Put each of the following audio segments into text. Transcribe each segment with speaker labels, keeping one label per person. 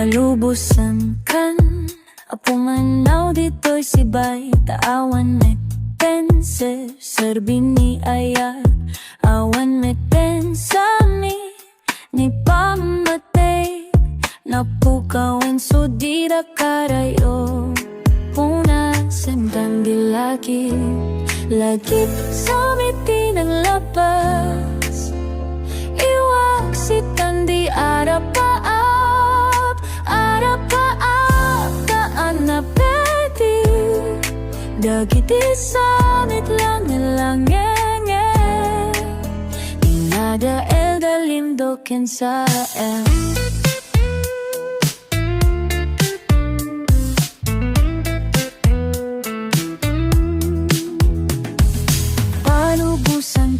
Speaker 1: Palubusan kan apumanaw dito'y sibay taawan may pense serbini ayat awan may pensami ni pamatay napukawin sudira karayo puna sentan dilagi lagi samiti ng lapas iwak si tandi arapaap taan na pwede dagiti samit lang nilangenge inada el dalimdoken sa el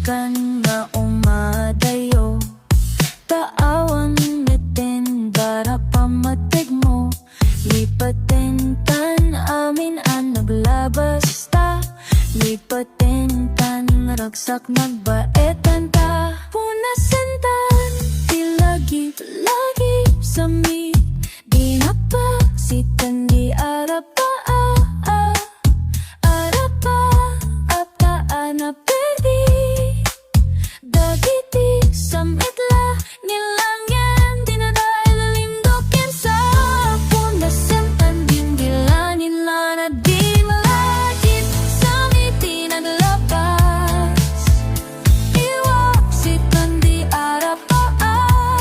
Speaker 1: kan nga umadayo taawan nitin para pamatig mo lipatin tan amin ang naglabas ta lipatin tan ragsak nagbaetan ta punasentan tilagi lagi sami di na pa si tandi arapa na perdi dagiti samitla nilangyan dinadahil limdoken sa pundasempan dindila nila na di malagit samiti naglapas iwak si tandi arapaap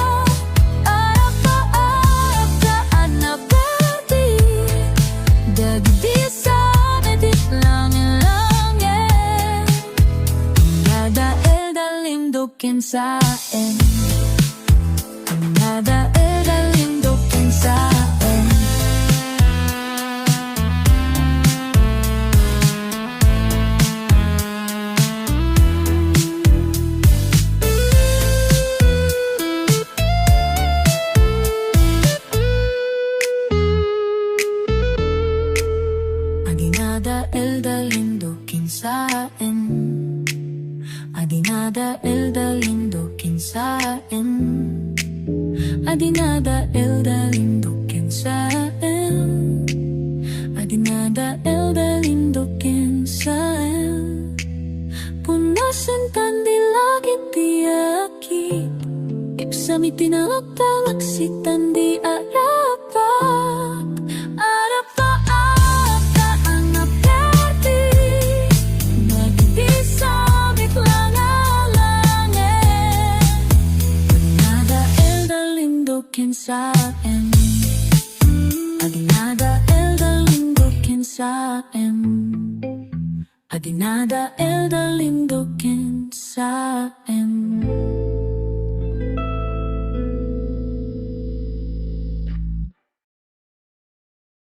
Speaker 1: taan na perdi dagiti samitit lang dukin sa en nada edalim dukin sa en adinada eldalim dukin sa en adinada eldalim dukin sa en adinada eldalim dukin sa en adinada eldalim dukin sa en punasan tandi lagit diakit ipsami tinalagtalak si tandi arapak sa en adinada eldalim dukin sa en adinada eldalim dukin sa en